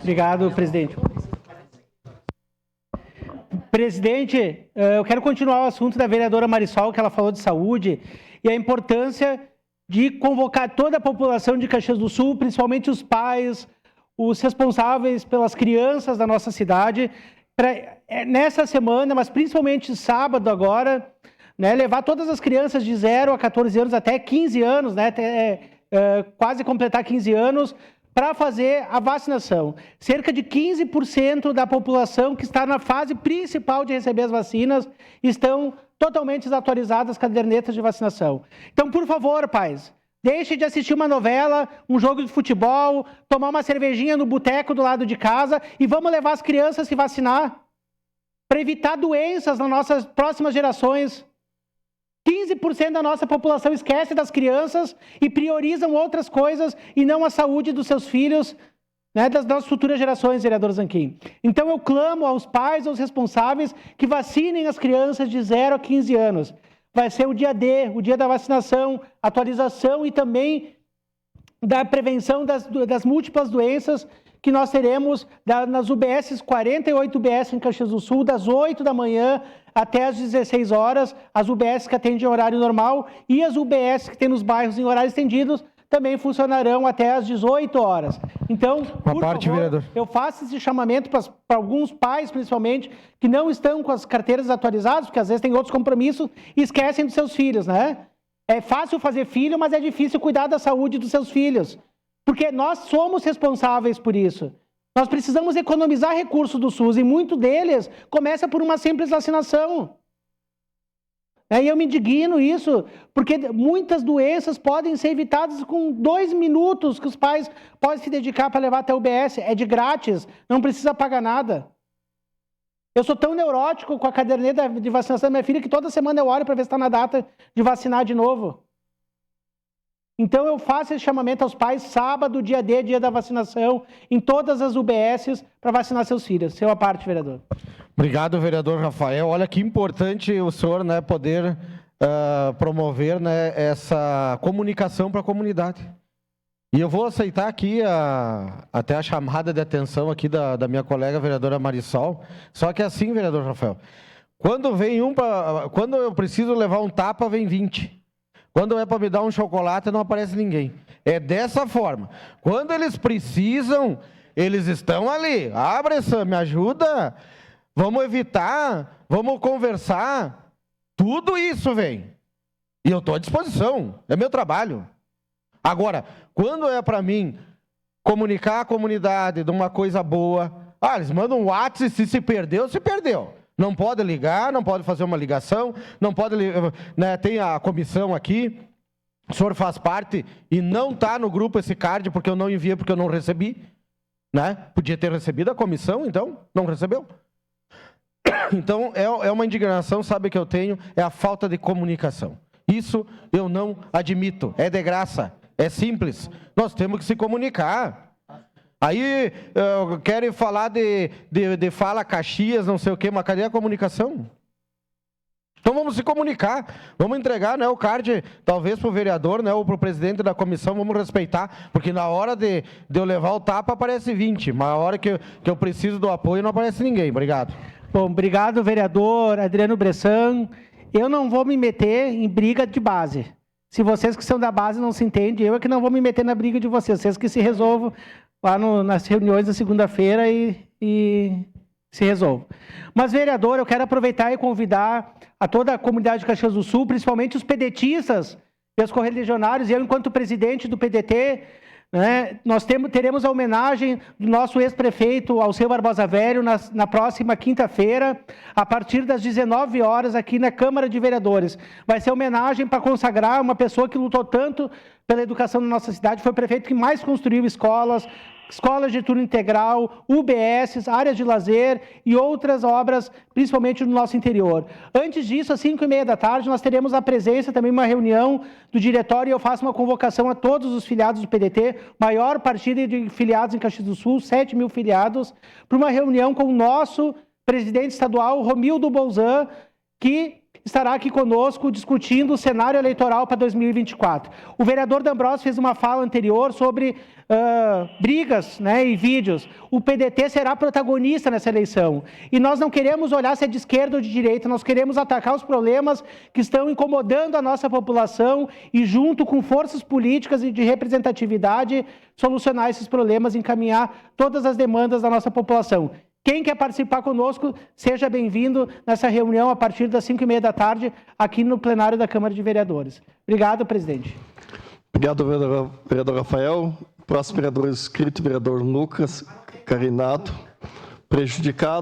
Obrigado, presidente. Presidente, eu quero continuar o assunto da vereadora Marisol, que ela falou de saúde, e a importância de convocar toda a população de Caxias do Sul, principalmente os pais, os responsáveis pelas crianças da nossa cidade, para nessa semana, mas principalmente sábado agora, né, levar todas as crianças de 0 a 14 anos, até 15 anos, né, quase completar 15 anos, para fazer a vacinação. Cerca de 15% da população que está na fase principal de receber as vacinas estão totalmente desatualizadas as cadernetas de vacinação. Então, por favor, pais, deixe de assistir uma novela, um jogo de futebol, tomar uma cervejinha no boteco do lado de casa e vamos levar as crianças a se vacinar para evitar doenças nas nossas próximas gerações. 15% da nossa população esquece das crianças e priorizam outras coisas e não a saúde dos seus filhos, né, das nossas futuras gerações, vereador Zanquim. Então eu clamo aos pais, aos responsáveis, que vacinem as crianças de 0 a 15 anos. Vai ser o dia D, o dia da vacinação, atualização e também da prevenção das múltiplas doenças que nós teremos nas UBSs, 48 UBS em Caxias do Sul, das 8 da manhã até as 16 horas, as UBS que atendem em horário normal e as UBS que tem nos bairros em horários estendidos também funcionarão até as 18 horas. Então, por favor, eu faço esse chamamento para alguns pais, principalmente, que não estão com as carteiras atualizadas, porque às vezes têm outros compromissos e esquecem dos seus filhos, né? É fácil fazer filho, mas é difícil cuidar da saúde dos seus filhos. Porque nós somos responsáveis por isso. Nós precisamos economizar recursos do SUS e muito deles começa por uma simples vacinação. E eu me indigno isso, porque muitas doenças podem ser evitadas com 2 minutos que os pais podem se dedicar para levar até o UBS. É de grátis, não precisa pagar nada. Eu sou tão neurótico com a caderneta de vacinação da minha filha que toda semana eu olho para ver se está na data de vacinar de novo. Então eu faço esse chamamento aos pais, sábado, dia D, dia da vacinação, em todas as UBSs, para vacinar seus filhos. Seu à parte, vereador. Obrigado, vereador Rafael. Olha que importante o senhor, né, poder promover, né, essa comunicação para a comunidade. E eu vou aceitar aqui até a chamada de atenção aqui da minha colega vereadora Marisol. Só que é assim, vereador Rafael, quando eu preciso levar um tapa, vem 20. Quando é para me dar um chocolate, não aparece ninguém. É dessa forma. Quando eles precisam, eles estão ali. Abre, me ajuda. Vamos evitar, vamos conversar. Tudo isso vem. E eu estou à disposição. É meu trabalho. Agora, quando é para mim comunicar a comunidade de uma coisa boa, eles mandam um WhatsApp, se perdeu, se perdeu. Não pode ligar, não pode fazer uma ligação, não pode, né, tem a comissão aqui, o senhor faz parte e não está no grupo esse card porque eu não enviei, porque eu não recebi, né? Podia ter recebido a comissão, então, não recebeu. Então, é uma indignação, sabe, que eu tenho, é a falta de comunicação. Isso eu não admito, é de graça, é simples, nós temos que se comunicar. Aí querem falar de fala Caxias, não sei o quê, mas cadê a comunicação? Então vamos se comunicar, vamos entregar, né, o card, talvez para o vereador, né, ou para o presidente da comissão, vamos respeitar, porque na hora de eu levar o tapa aparece 20, mas na hora que eu preciso do apoio não aparece ninguém. Obrigado. Bom, obrigado, vereador Adriano Bressan. Eu não vou me meter em briga de base. Se vocês que são da base não se entendem, eu é que não vou me meter na briga de vocês que se resolvam lá nas reuniões da segunda-feira e se resolvam. Mas, vereador, eu quero aproveitar e convidar a toda a comunidade de Caxias do Sul, principalmente os pedetistas e os correligionários, e eu, enquanto presidente do PDT, né, nós teremos a homenagem do nosso ex-prefeito Alceu Barbosa Velho na próxima quinta-feira, a partir das 19 horas, aqui na Câmara de Vereadores. Vai ser homenagem para consagrar uma pessoa que lutou tanto pela educação na nossa cidade, foi o prefeito que mais construiu escolas de turno integral, UBSs, áreas de lazer e outras obras, principalmente no nosso interior. Antes disso, às 5h30 da tarde, nós teremos a presença, também uma reunião do diretório, e eu faço uma convocação a todos os filiados do PDT, maior partido de filiados em Caxias do Sul, 7.000 filiados, para uma reunião com o nosso presidente estadual, Romildo Bolzan, que estará aqui conosco discutindo o cenário eleitoral para 2024. O vereador D'Ambrosio fez uma fala anterior sobre brigas, né, e vídeos. O PDT será protagonista nessa eleição. E nós não queremos olhar se é de esquerda ou de direita, nós queremos atacar os problemas que estão incomodando a nossa população e, junto com forças políticas e de representatividade, solucionar esses problemas e encaminhar todas as demandas da nossa população. Quem quer participar conosco, seja bem-vindo nessa reunião a partir das 5h30 da tarde, aqui no plenário da Câmara de Vereadores. Obrigado, presidente. Obrigado, vereador Rafael. Próximo vereador inscrito, vereador Lucas Carinato. Prejudicado.